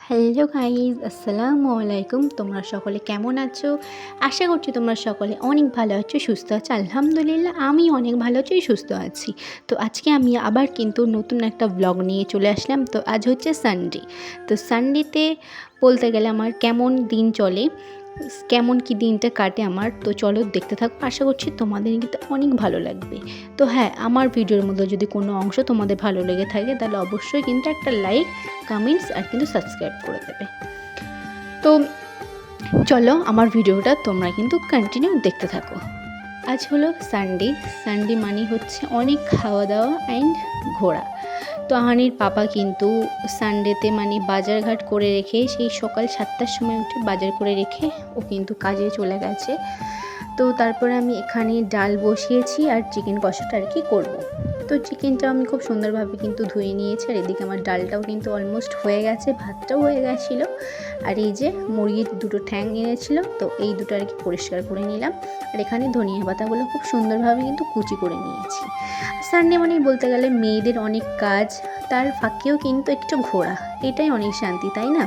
Hello guys, আসসালামু আলাইকুম। তোমরা সকলে কেমন আছো? আশা করছি তোমরা সকলে অনেক ভালো আছো, সুস্থ আছো। আলহামদুলিল্লাহ আমি অনেক ভালো আছি, সুস্থ আছি। তো আজকে আমি আবার কিন্তু নতুন একটা ব্লগ নিয়ে চলে আসলাম। তো আজ হচ্ছে সানডে। তো সানডেতে বলতে গেলে আমার কেমন দিন চলে, কেমন কি দিনটা কাটে আমার, তো চলো দেখতে থাকো। আশা করছি তোমাদের কিন্তু অনেক ভালো লাগবে। তো হ্যাঁ, আমার ভিডিওর মধ্যে যদি কোনো অংশ তোমাদের ভালো লেগে থাকে তাহলে অবশ্যই কিন্তু একটা লাইক, কমেন্টস আর কিন্তু সাবস্ক্রাইব করে দেবে। তো চলো আমার ভিডিওটা তোমরা কিন্তু কন্টিনিউ দেখতে থাকো। আজ হলো সানডে। সানডে মানে হচ্ছে অনেক খাওয়া দাওয়া অ্যান্ড ঘোরা। তো আহানির পাপা কিন্তু সানডেতে মানে বাজারঘাট করে রেখে সেই সকাল 7টার সময় উঠে বাজার করে রেখে ও কিন্তু কাজে চলে গেছে। তো তারপরে আমি এখানে ডাল বসিয়েছি আর চিকেন কষাটা আর কি করবো। তো চিকেনটা আমি খুব সুন্দরভাবে কিন্তু ধুয়ে নিয়েছি, আর এদিকে আমার ডালটাও কিন্তু অলমোস্ট হয়ে গেছে, ভাতটাও হয়ে গেছিলো। আর এই যে মুরগির দুটো ঠ্যাং এনেছিল, তো এই দুটো আর কি পরিষ্কার করে নিলাম। আর এখানে ধনিয়া পাতাগুলো খুব সুন্দরভাবে কিন্তু কুচি করে নিয়েছি। সানডে মানেই বলতে গেলে মেয়েদের অনেক কাজ, তার ফাঁকেও কিন্তু একটু ঘোরা, এটাই অনেক শান্তি, তাই না?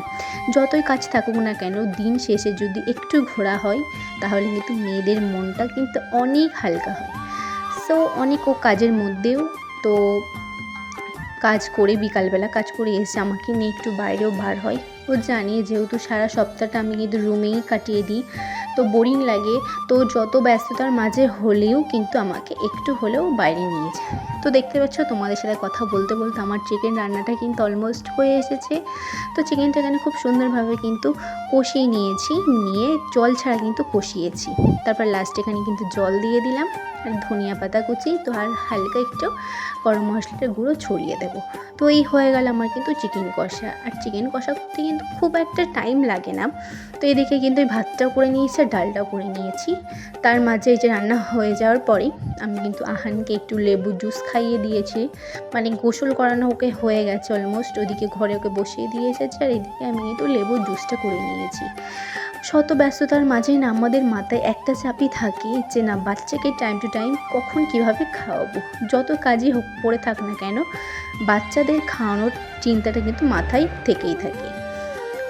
যতই কাজ থাকুক না কেন, দিন শেষে যদি একটু ঘোরা হয় তাহলে কিন্তু মেয়েদের মনটা কিন্তু অনেক হালকা হয়। সো অনেক ও কাজের মধ্যেও তো কাজ করে বিকালবেলা কাজ করে এসে আমাকে নিয়ে একটু বাইরেও বার হয়। ও জানি যেহেতু সারা সপ্তাহটা আমি কিন্তু রুমেই কাটিয়ে দিই, তো বোরিং লাগে। তো যত ব্যস্ততার মাঝে হলেও কিন্তু আমাকে একটু হলেও বাইরে নিয়ে যায়। তো দেখতে পাচ্ছ, তোমাদের সাথে কথা বলতে বলতে আমার চিকেন রান্নাটা কিন্তু অলমোস্ট হয়ে এসেছে। তো চিকেনটা এখানে খুব সুন্দরভাবে কিন্তু কষিয়ে নিয়েছি, নিয়ে জল ছাড়া কিন্তু কষিয়েছি। তারপর লাস্টে এখানে কিন্তু জল দিয়ে দিলাম আর ধনিয়া পাতা কুচি, তো আর হালকা একটু গরম মশলাটা গুঁড়ো ছড়িয়ে দেবো। তো এই হয়ে গেল আমার কিন্তু চিকেন কষা। আর চিকেন কষা করতে কিন্তু খুব একটা টাইম লাগে না। তো এদিকে কিন্তু এই ভাতটাও করে নিয়েছি আর ডালটাও করে নিয়েছি। তার মাঝে এই যে রান্না হয়ে যাওয়ার পরেই আমি কিন্তু আহানকে একটু লেবু জুস খাইয়ে দিয়েছি, মানে গোসল করানো ওকে হয়ে গেছে অলমোস্ট। ওদিকে ঘরে ওকে বসিয়ে দিয়ে এসেছে আর এদিকে আমি কিন্তু লেবুর জুসটা করে নিয়েছি। শত ব্যস্ততার মাঝে না আমাদের মাথায় একটা চাপই থাকে যে না, বাচ্চাকে টাইম টু টাইম কখন কিভাবে খাওয়াবো। যত কাজই হোক পড়ে থাক না কেন, বাচ্চাদের খাওয়ানোর চিন্তাটা কিন্তু মাথায় থেকেই থাকে।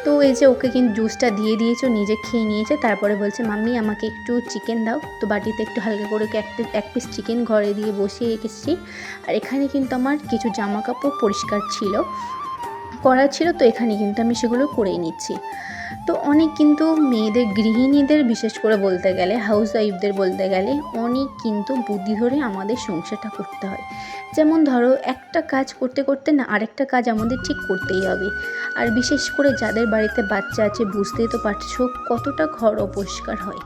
তো এই যে ওকে কিন্তু জুসটা দিয়ে দিয়েছে, নিজে খেয়ে নিয়েছে। তারপরে বলছে মাম্মি আমাকে একটু চিকেন দাও। তো বাটিতে একটু হালকা করে এক পিস চিকেন ঘরে দিয়ে বসিয়ে রেখেছি। আর এখানে কিন্তু আমার কিছু জামা কাপড় পরিষ্কার করা ছিল, তো এখানে কিন্তু আমি সেগুলো করেই নিচ্ছি। তো অনেক কিন্তু মেয়েদের, গৃহিণীদের বিশেষ করে বলতে গেলে, হাউস ওয়াইফদের বলতে গেলে অনেক কিন্তু বুদ্ধি ধরে আমাদের সংসারটা করতে হয়। যেমন ধরো, একটা কাজ করতে করতে না আরেকটা কাজ আমাদের ঠিক করতেই হবে। আর বিশেষ করে যাদের বাড়িতে বাচ্চা আছে, বুঝতেই তো পারছো কতটা ঘর অপরিষ্কার হয়।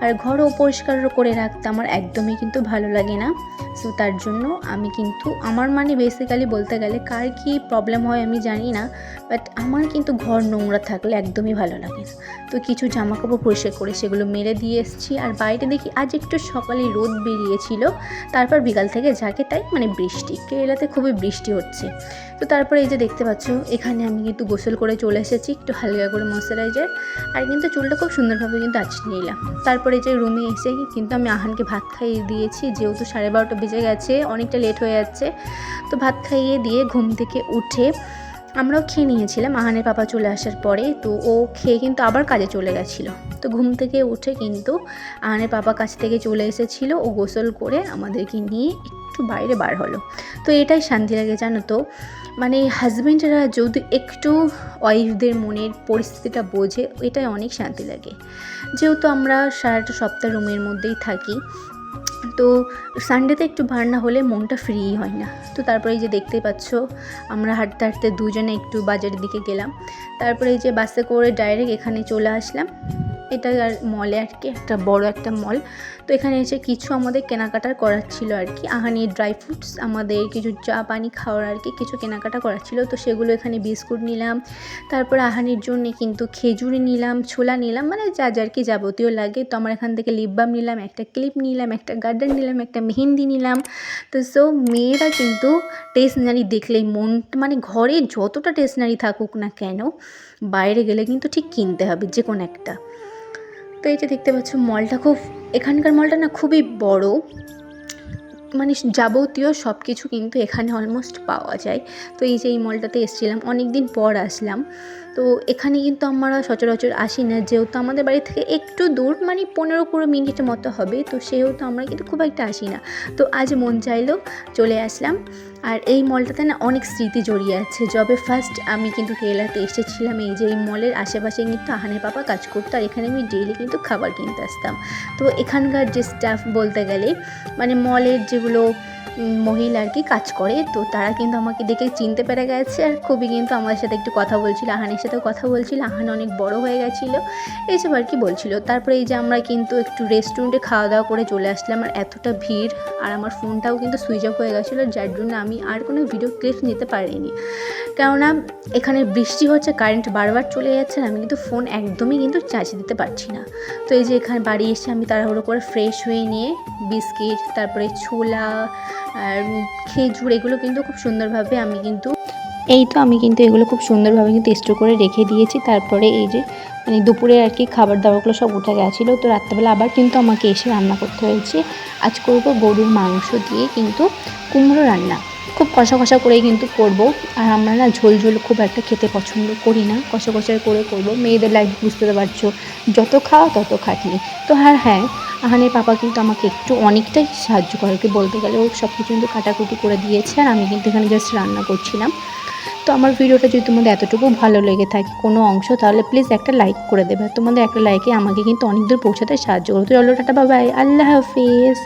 আর ঘর অপরিষ্কার করে রাখতে আমার একদমই কিন্তু ভালো লাগে না। সো তার জন্য আমি কিন্তু আমার মানে বেসিক্যালি বলতে গেলে কার কী প্রবলেম হয় আমি জানি না, বাট আমার কিন্তু ঘর নোংরা থাকলে একদমই ভালো লাগে না। তো কিছু জামা কাপড় পরিষ্কার করে সেগুলো মেলে দিয়ে এসেছি। আর বাইরে দেখি আজ একটু সকালে রোদ বেরিয়েছিল, তারপর বিকাল থেকে যাকে তাই মানে বৃষ্টি, কেরালাতে খুবই বৃষ্টি হচ্ছে। তো তারপরে এই যে দেখতে পাচ্ছ, এখানে আমি কিন্তু গোসল করে চলে এসেছি, একটু হালকা করে ময়শ্চারাইজার আর কিন্তু চুলটা খুব সুন্দরভাবে কিন্তু আঁচড়ে নিলাম। তারপরে যে রুমে এসে কিন্তু আমি আহানকে ভাত খাইয়ে দিয়েছি, যেহেতু 12:30 বেজে গেছে, অনেকটা লেট হয়ে যাচ্ছে। তো ভাত খাইয়ে দিয়ে ঘুম থেকে উঠে আমরাও খেয়ে নিয়েছিলাম আহানের পাপা চলে আসার পরে। তো ও খেয়ে কিন্তু আবার কাজে চলে গেছিলো। তো ঘুম থেকে উঠে কিন্তু আহানের পাপা কাছ থেকে চলে এসেছিলো, ও গোসল করে আমাদেরকে নিয়ে একটু বাইরে বার হলো। তো এটাই শান্তি লাগে, জানো তো, মানে হাজব্যান্ডরা যদি একটু ওয়াইফদের মনের পরিস্থিতিটা বোঝে, এটাই অনেক শান্তি লাগে। যেহেতু আমরা সারাটা সপ্তাহ রুমের মধ্যেই থাকি, তো সানডেতে একটু বার না হলে মনটা ফ্রি হয় না। তো তারপরে এই যে দেখতেই পাচ্ছ, আমরা হাঁটতে হাঁটতে দুজনে একটু বাজারের দিকে গেলাম। তারপরে এই যে বাসে করে ডাইরেক্ট এখানে চলে আসলাম। এটা আর মলে আর কি, একটা বড় একটা মল। তো এখানে এসে কিছু আমাদের কেনাকাটার করার ছিল আর কি। আহানির ড্রাই ফ্রুটস, আমাদের কিছু চা পানি খাওয়ার আর কি কিছু কেনাকাটা করার ছিল, তো সেগুলো এখানে বিস্কুট নিলাম। তারপর আহানির জন্য কিন্তু খেজুরি নিলাম, ছোলা নিলাম, মানে যা যা আর কি যাবতীয় লাগে। তো আমার এখান থেকে লিপ বাম নিলাম, একটা ক্লিপ নিলাম, একটা গার্ডার নিলাম, একটা মেহেন্দি নিলাম। তো সো মেয়েরা কিন্তু স্টেশনারি দেখলেই মন, মানে ঘরে যতটা স্টেশনারি থাকুক না কেন, বাইরে গেলে কিন্তু ঠিক কিনতে হবে যে কোনো একটা। তো এই যে দেখতে পাচ্ছ মলটা, এখানকার মলটা না খুবই বড়, মানে যাবতীয় সব কিছু কিন্তু এখানে অলমোস্ট পাওয়া যায়। তো এই যে এই মলটাতে এসেছিলাম, অনেক দিন পর আসলাম। তো এখানে কিন্তু আমরা সচরাচর আসি না, যেহেতু আমাদের বাড়ি থেকে একটু দূর, মানে 15-20 মিনিটের মতো হবে, তো সেহেতু আমরা কিন্তু খুব একটা আসি না। তো আজ মন চাইলো চলে আসলাম। আর এই মলটাতে না অনেক স্মৃতি জড়িয়ে আছে। যবে ফার্স্ট আমি কিন্তু কেরালাতে এসেছিলাম, এই যে এই মলের আশেপাশে কিন্তু আহানের পাপা কাজ করতো, আর এখানে আমি ডেইলি কিন্তু খাবার কিনতে আসতাম। তো এখানকার যে স্টাফ বলতে গেলে, মানে মলের যেগুলো মহিলা আর কি কাজ করে, তো তারা কিন্তু আমাকে দেখে চিনতে পেরে গেছে, আর খুবই কিন্তু আমার সাথে একটু কথা বলছিল, আহানের সাথেও কথা বলছিল। আহান অনেক বড় হয়ে গেছিলো, এইসব আর কি বলছিল। তারপরে এই যে আমরা কিন্তু একটু রেস্টুরেন্টে খাওয়া দাওয়া করে চলে আসলাম, আর এতটা ভিড়, আর আমার ফোনটাও কিন্তু সুইচ অফ হয়ে গেছিলো, যার জন্য আমি আর কোনো ভিডিও ক্লিপস নিতে পারিনি। কেননা এখানে বৃষ্টি হচ্ছে, কারেন্ট বারবার চলে যাচ্ছে, আমি কিন্তু ফোন একদমই কিন্তু চার্জ দিতে পারছি না। তো এই যে এখানে বাড়ি এসে আমি তাড়াহুড়ো করে ফ্রেশ হয়ে নিয়ে বিস্কিট, তারপরে ছোলা আর খেজুর, এগুলো কিন্তু খুব সুন্দরভাবে আমি কিন্তু এগুলো খুব সুন্দরভাবে কিন্তু স্টোর করে রেখে দিয়েছি। তারপরে এই যে মানে দুপুরে আর কি খাবার দাবারগুলো সব উঠে গেছিলো, তো রাত্রেবেলা আবার কিন্তু আমাকে এসে রান্না করতে হয়েছে। আজ করবো গরুর মাংস দিয়ে কিন্তু কুমড়ো রান্না, খুব কষা কষা করেই কিন্তু করব। আর আমরা না ঝোল ঝোল খুব একটা খেতে পছন্দ করি না, কষা কষা করে করব। মেয়েদের লাইফ বুঝতে পারছো, যত খাওয়া তত খাটনি। তো হ্যাঁ, আহানের পাপা কিন্তু আমাকে একটু অনেকটাই সাহায্য করে কি বলতে গেলে, ও সব কিছু কিন্তু কাটাকুটি করে দিয়েছে, আর আমি কিন্তু এখানে জাস্ট রান্না করছিলাম। তো আমার ভিডিওটা যদি তোমাদের এতটুকু ভালো লেগে থাকে কোনো অংশ, তাহলে প্লিজ একটা লাইক করে দেবে। তোমাদের একটা লাইকে আমাকে কিন্তু অনেক দূর পৌঁছাতে সাহায্য করবে। তো চলো টাটা, বাই বাই, আল্লাহ হাফিজ।